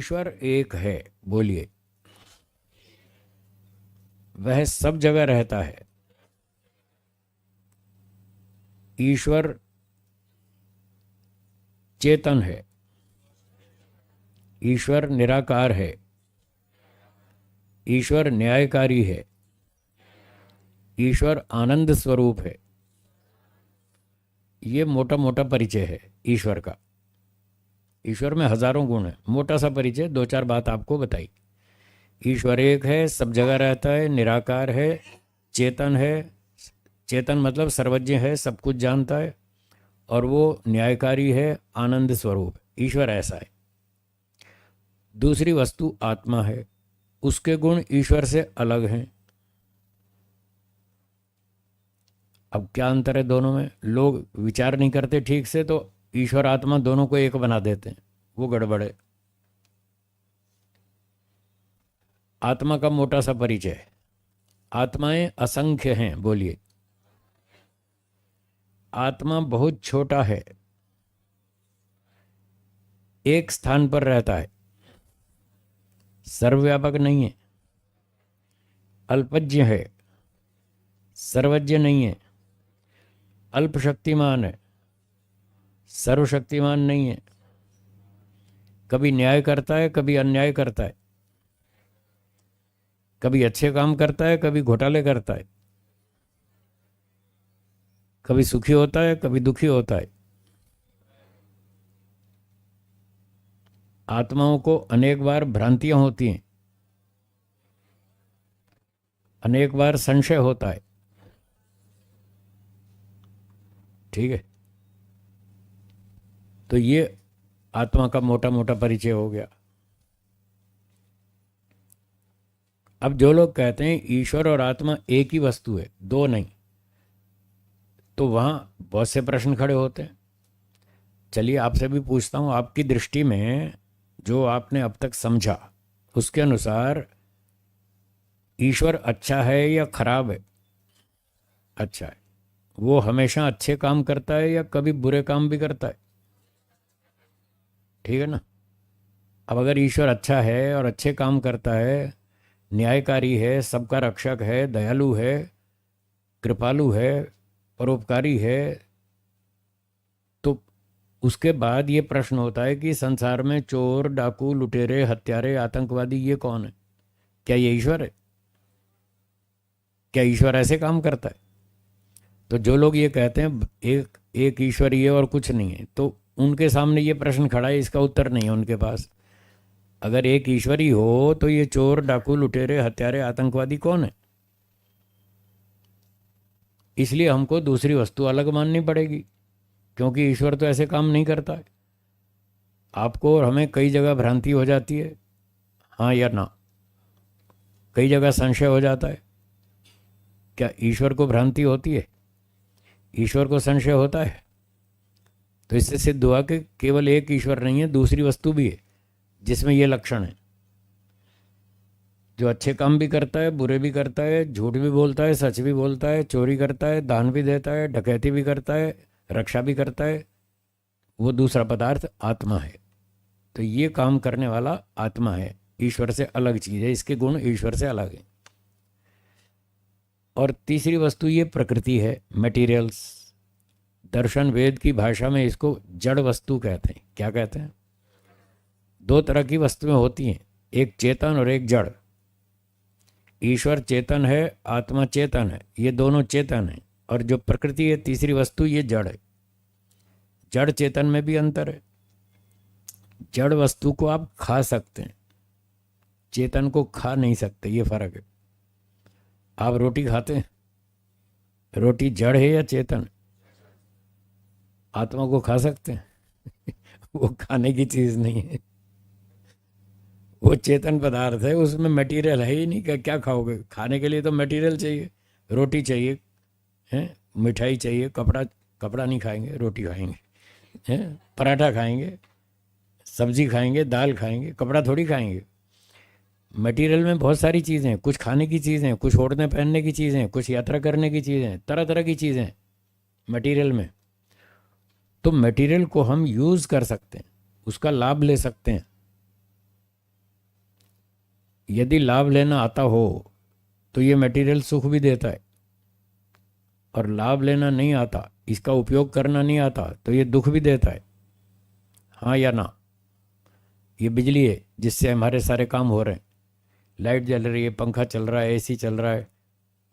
ईश्वर एक है, बोलिए। वह सब जगह रहता है। ईश्वर चेतन है। ईश्वर निराकार है। ईश्वर न्यायकारी है। ईश्वर आनंद स्वरूप है। ये मोटा मोटा परिचय है ईश्वर का। ईश्वर में हजारों गुण हैं, मोटा सा परिचय, दो चार बात आपको बताई। ईश्वर एक है, सब जगह रहता है, निराकार है, चेतन है। चेतन मतलब सर्वज्ञ है, सब कुछ जानता है, और वो न्यायकारी है, आनंद स्वरूप। ईश्वर ऐसा है। दूसरी वस्तु आत्मा है, उसके गुण ईश्वर से अलग हैं। अब क्या अंतर है दोनों में? लोग विचार नहीं करते ठीक से, तो ईश्वर आत्मा दोनों को एक बना देते हैं, वो गड़बड़ है। आत्मा का मोटा सा परिचय है। आत्माएं असंख्य हैं, बोलिए। आत्मा बहुत छोटा है, एक स्थान पर रहता है, सर्वव्यापक नहीं है, अल्पज्ञ है, सर्वज्ञ नहीं है, अल्पशक्तिमान है, सर्वशक्तिमान नहीं है। कभी न्याय करता है, कभी अन्याय करता है, कभी अच्छे काम करता है, कभी घोटाले करता है, कभी सुखी होता है, कभी दुखी होता है। आत्माओं को अनेक बार भ्रांतियां होती हैं, अनेक बार संशय होता है। ठीक है, तो ये आत्मा का मोटा मोटा परिचय हो गया। अब जो लोग कहते हैं ईश्वर और आत्मा एक ही वस्तु है, दो नहीं, तो वहां बहुत से प्रश्न खड़े होते हैं। चलिए आपसे भी पूछता हूं, आपकी दृष्टि में जो आपने अब तक समझा, उसके अनुसार ईश्वर अच्छा है या खराब है? अच्छा है। वो हमेशा अच्छे काम करता है या कभी बुरे काम भी करता है? ठीक है ना। अब अगर ईश्वर अच्छा है और अच्छे काम करता है, न्यायकारी है, सबका रक्षक है, दयालु है, कृपालु है, परोपकारी है, तो उसके बाद ये प्रश्न होता है कि संसार में चोर, डाकू, लुटेरे, हत्यारे, आतंकवादी ये कौन है? क्या ये ईश्वर है? क्या ईश्वर ऐसे काम करता है? तो जो लोग ये कहते हैं एक एक ईश्वर ही है और कुछ नहीं है, तो उनके सामने ये प्रश्न खड़ा है, इसका उत्तर नहीं है उनके पास। अगर एक ईश्वर ही हो तो ये चोर, डाकू, लुटेरे, हत्यारे, आतंकवादी कौन है? इसलिए हमको दूसरी वस्तु अलग माननी पड़ेगी, क्योंकि ईश्वर तो ऐसे काम नहीं करता है। आपको और हमें कई जगह भ्रांति हो जाती है, हाँ या ना? कई जगह संशय हो जाता है। क्या ईश्वर को भ्रांति होती है? ईश्वर को संशय होता है? तो इससे सिद्ध हुआ कि केवल एक ईश्वर नहीं है, दूसरी वस्तु भी है जिसमें ये लक्षण है, जो अच्छे काम भी करता है, बुरे भी करता है, झूठ भी बोलता है, सच भी बोलता है, चोरी करता है, दान भी देता है, डकैती भी करता है, रक्षा भी करता है। वो दूसरा पदार्थ आत्मा है। तो ये काम करने वाला आत्मा है, ईश्वर से अलग चीज़ है, इसके गुण ईश्वर से अलग हैं। और तीसरी वस्तु ये प्रकृति है, मटेरियल्स। दर्शन वेद की भाषा में इसको जड़ वस्तु कहते हैं। क्या कहते हैं? दो तरह की वस्तुएं होती हैं, एक चेतन और एक जड़। ईश्वर चेतन है, आत्मा चेतन है, ये दोनों चेतन है। और जो प्रकृति है, तीसरी वस्तु, ये जड़ है। जड़ चेतन में भी अंतर है। जड़ वस्तु को आप खा सकते हैं, चेतन को खा नहीं सकते, ये फर्क है। आप रोटी खाते हैं, रोटी जड़ है या चेतन? आत्मा को खा सकते हैं? वो खाने की चीज नहीं है, वो चेतन पदार्थ है, उसमें मटेरियल है ही नहीं। क्या खाओगे? खाने के लिए तो मटेरियल चाहिए, रोटी चाहिए, हैं, मिठाई चाहिए, कपड़ा। कपड़ा नहीं खाएंगे, रोटी खाएंगे, हैं, पराठा खाएंगे, सब्जी खाएंगे, दाल खाएंगे, कपड़ा थोड़ी खाएंगे। मटेरियल में बहुत सारी चीज़ें हैं, कुछ खाने की चीज़ें, कुछ ओढ़ने पहनने की चीज़ें, कुछ यात्रा करने की चीज़ें, तरह तरह की चीज़ें मटेरियल में। तो मटेरियल को हम यूज़ कर सकते हैं, उसका लाभ ले सकते हैं। यदि लाभ लेना आता हो तो ये मटेरियल सुख भी देता है, और लाभ लेना नहीं आता, इसका उपयोग करना नहीं आता, तो ये दुख भी देता है। हाँ या ना? ये बिजली है जिससे हमारे सारे काम हो रहे हैं। लाइट जल रही है, पंखा चल रहा है, एसी चल रहा है,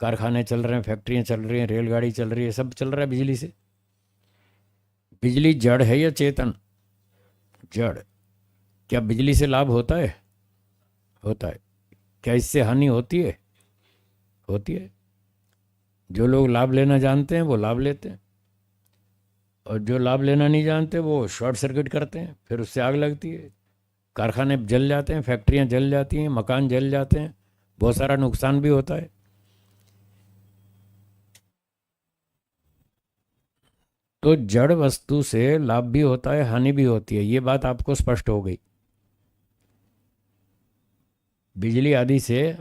कारखाने चल रहे हैं, फैक्ट्रियाँ चल रही हैं, रेलगाड़ी चल रही है, सब चल रहा है बिजली से। बिजली जड़ है या चेतन? जड़। क्या बिजली से लाभ होता है? होता है। क्या इससे हानि होती है? होती है। जो लोग लाभ लेना जानते हैं वो लाभ लेते हैं, और जो लाभ लेना नहीं जानते वो शॉर्ट सर्किट करते हैं, फिर उससे आग लगती है, कारखाने जल जाते हैं, फैक्ट्रियां जल जाती हैं, मकान जल जाते हैं, बहुत सारा नुकसान भी होता है। तो जड़ वस्तु से लाभ भी होता है, हानि भी होती है, ये बात आपको स्पष्ट हो गई। बिजली आदि से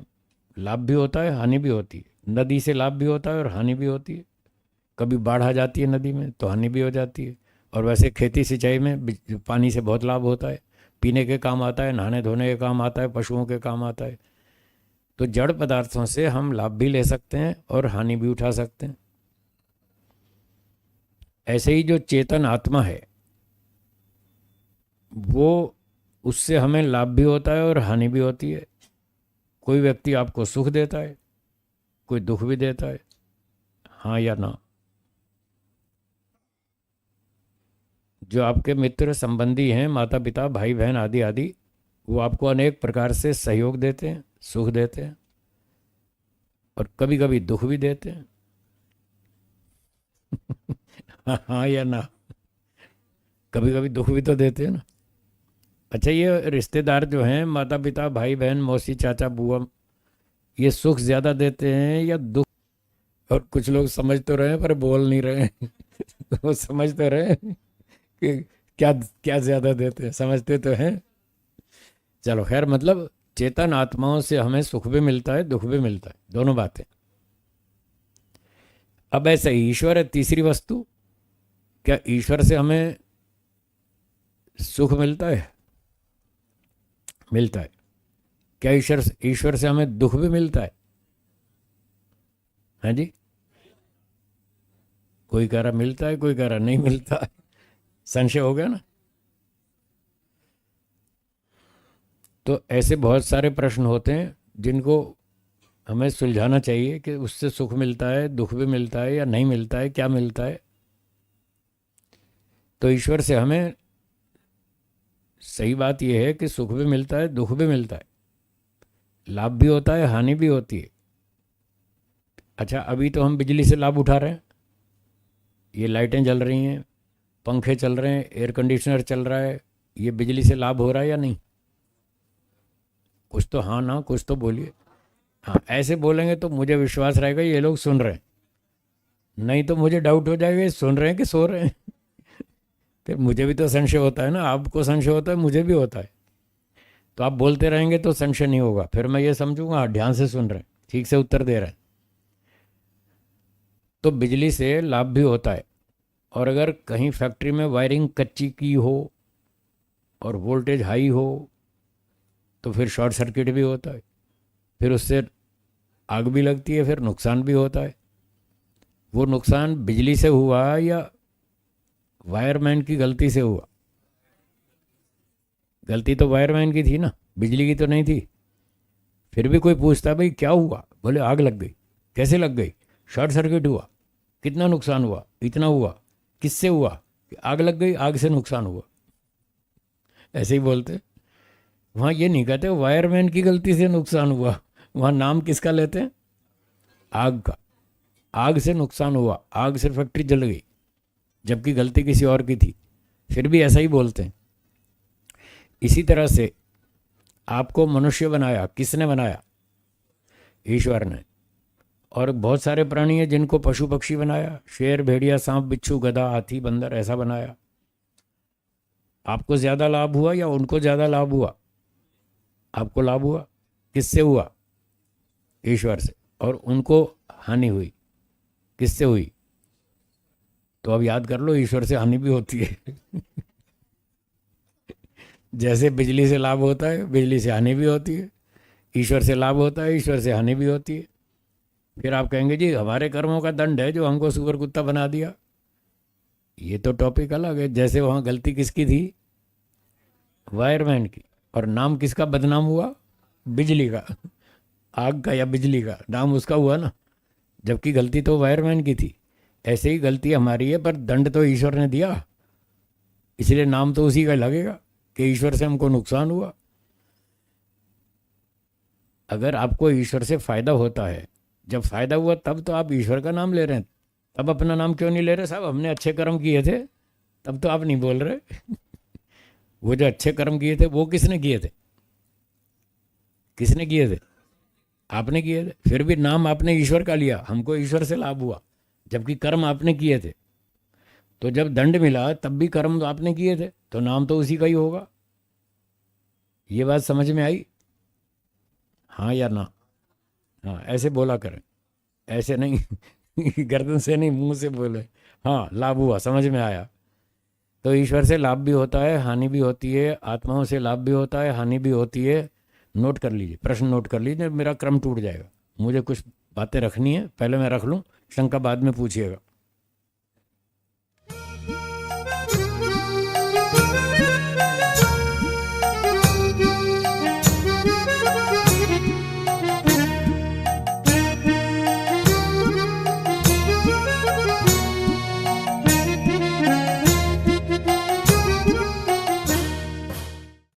लाभ भी होता है, हानि भी होती है। नदी से लाभ भी होता है और हानि भी होती है। कभी बाढ़ आ जाती है नदी में तो हानि भी हो जाती है। और वैसे खेती सिंचाई में पानी से बहुत लाभ होता है, पीने के काम आता है, नहाने धोने के काम आता है, पशुओं के काम आता है। तो जड़ पदार्थों से हम लाभ भी ले सकते हैं और हानि भी उठा सकते हैं। ऐसे ही जो चेतन आत्मा है वो, उससे हमें लाभ भी होता है और हानि भी होती है। कोई व्यक्ति आपको सुख देता है, कोई दुख भी देता है। हाँ या ना? जो आपके मित्र संबंधी हैं, माता पिता भाई बहन आदि आदि, वो आपको अनेक प्रकार से सहयोग देते हैं, सुख देते हैं, और कभी कभी दुख भी देते हैं। हाँ या ना? कभी कभी दुख भी तो देते हैं ना। अच्छा, ये रिश्तेदार जो हैं, माता पिता भाई बहन मौसी चाचा बुआ, ये सुख ज़्यादा देते हैं या दुख? और कुछ लोग समझ तो रहे हैं पर बोल नहीं रहे हैं। वो समझ तो रहे हैं कि क्या क्या ज़्यादा देते हैं, समझते तो हैं। चलो खैर, मतलब चेतन आत्माओं से हमें सुख भी मिलता है, दुख भी मिलता है, दोनों बातें। अब ऐसे ही ईश्वर है तीसरी वस्तु। क्या ईश्वर से हमें सुख मिलता है? मिलता है। क्या ईश्वर ईश्वर से हमें दुख भी मिलता है? हाँ जी। कोई कह रहा मिलता है, कोई कह रहा नहीं मिलता है। संशय हो गया ना? तो ऐसे बहुत सारे प्रश्न होते हैं जिनको हमें सुलझाना चाहिए कि उससे सुख मिलता है, दुख भी मिलता है या नहीं मिलता है, क्या मिलता है। तो ईश्वर से हमें सही बात यह है कि सुख भी मिलता है, दुख भी मिलता है, लाभ भी होता है, हानि भी होती है। अच्छा, अभी तो हम बिजली से लाभ उठा रहे हैं, ये लाइटें जल रही हैं, पंखे चल रहे हैं, एयर कंडीशनर चल रहा है, ये बिजली से लाभ हो रहा है या नहीं? कुछ तो हाँ ना, कुछ तो बोलिए। हाँ, ऐसे बोलेंगे तो मुझे विश्वास रहेगा ये लोग सुन रहे हैं, नहीं तो मुझे डाउट हो जाएगा ये सुन रहे हैं कि सो रहे हैं। फिर मुझे भी तो संशय होता है ना, आपको संशय होता है, मुझे भी होता है। तो आप बोलते रहेंगे तो संशय नहीं होगा, फिर मैं ये समझूंगा हाँ ध्यान से सुन रहे हैं, ठीक से उत्तर दे रहे हैं। तो बिजली से लाभ भी होता है, और अगर कहीं फैक्ट्री में वायरिंग कच्ची की हो और वोल्टेज हाई हो तो फिर शॉर्ट सर्किट भी होता है, फिर उससे आग भी लगती है, फिर नुकसान भी होता है। वो नुकसान बिजली से हुआ या वायरमैन की गलती से हुआ? गलती तो वायरमैन की थी ना, बिजली की तो नहीं थी। फिर भी कोई पूछता है भाई क्या हुआ, बोले आग लग गई। कैसे लग गई? शॉर्ट सर्किट हुआ। कितना नुकसान हुआ? इतना हुआ। किससे हुआ? कि आग लग गई, आग से नुकसान हुआ। ऐसे ही बोलते। वहाँ ये नहीं कहते वायरमैन की गलती से नुकसान हुआ, वहाँ नाम किसका लेते हैं? आग का। आग से नुकसान हुआ, आग से फैक्ट्री जल गई, जबकि गलती किसी और की थी, फिर भी ऐसा ही बोलते हैं। इसी तरह से आपको मनुष्य बनाया, किसने बनाया? ईश्वर ने। और बहुत सारे प्राणी हैं जिनको पशु पक्षी बनाया, शेर भेड़िया सांप बिच्छू गधा हाथी बंदर, ऐसा बनाया। आपको ज़्यादा लाभ हुआ या उनको ज़्यादा लाभ हुआ? आपको लाभ हुआ। किससे हुआ? ईश्वर से। और उनको हानि हुई, किससे हुई? तो अब याद कर लो, ईश्वर से हानि भी होती है। जैसे बिजली से लाभ होता है, बिजली से हानि भी होती है। ईश्वर से लाभ होता है, ईश्वर से हानि भी होती है। फिर आप कहेंगे जी हमारे कर्मों का दंड है जो हमको सुअर कुत्ता बना दिया। ये तो टॉपिक अलग है। जैसे वहाँ गलती किसकी थी? वायरमैन की। और नाम किसका बदनाम हुआ? बिजली का। आग का या बिजली का नाम उसका हुआ ना, जबकि गलती तो वायरमैन की थी। ऐसे ही गलती हमारी है, पर दंड तो ईश्वर ने दिया, इसलिए नाम तो उसी का लगेगा कि ईश्वर से हमको नुकसान हुआ। अगर आपको ईश्वर से फायदा होता है, जब फायदा हुआ तब तो आप ईश्वर का नाम ले रहे हैं, तब अपना नाम क्यों नहीं ले रहे? साहब हमने अच्छे कर्म किए थे, तब तो आप नहीं बोल रहे। वो जो अच्छे कर्म किए थे वो किसने किए थे? किसने किए थे? आपने किए थे। फिर भी नाम आपने ईश्वर का लिया, हमको ईश्वर से लाभ हुआ, जबकि कर्म आपने किए थे। तो जब दंड मिला तब भी कर्म तो आपने किए थे, तो नाम तो उसी का ही होगा। ये बात समझ में आई? हाँ या ना? हाँ ऐसे बोला करें, ऐसे नहीं। गर्दन से नहीं, मुंह से बोले। हाँ लाभ हुआ, समझ में आया। तो ईश्वर से लाभ भी होता है, हानि भी होती है, आत्माओं से लाभ भी होता है, हानि भी होती है। नोट कर लीजिए, प्रश्न नोट कर लीजिए, मेरा क्रम टूट जाएगा। मुझे कुछ बातें रखनी है, पहले मैं रख लूँ, शंका बाद में पूछिएगा।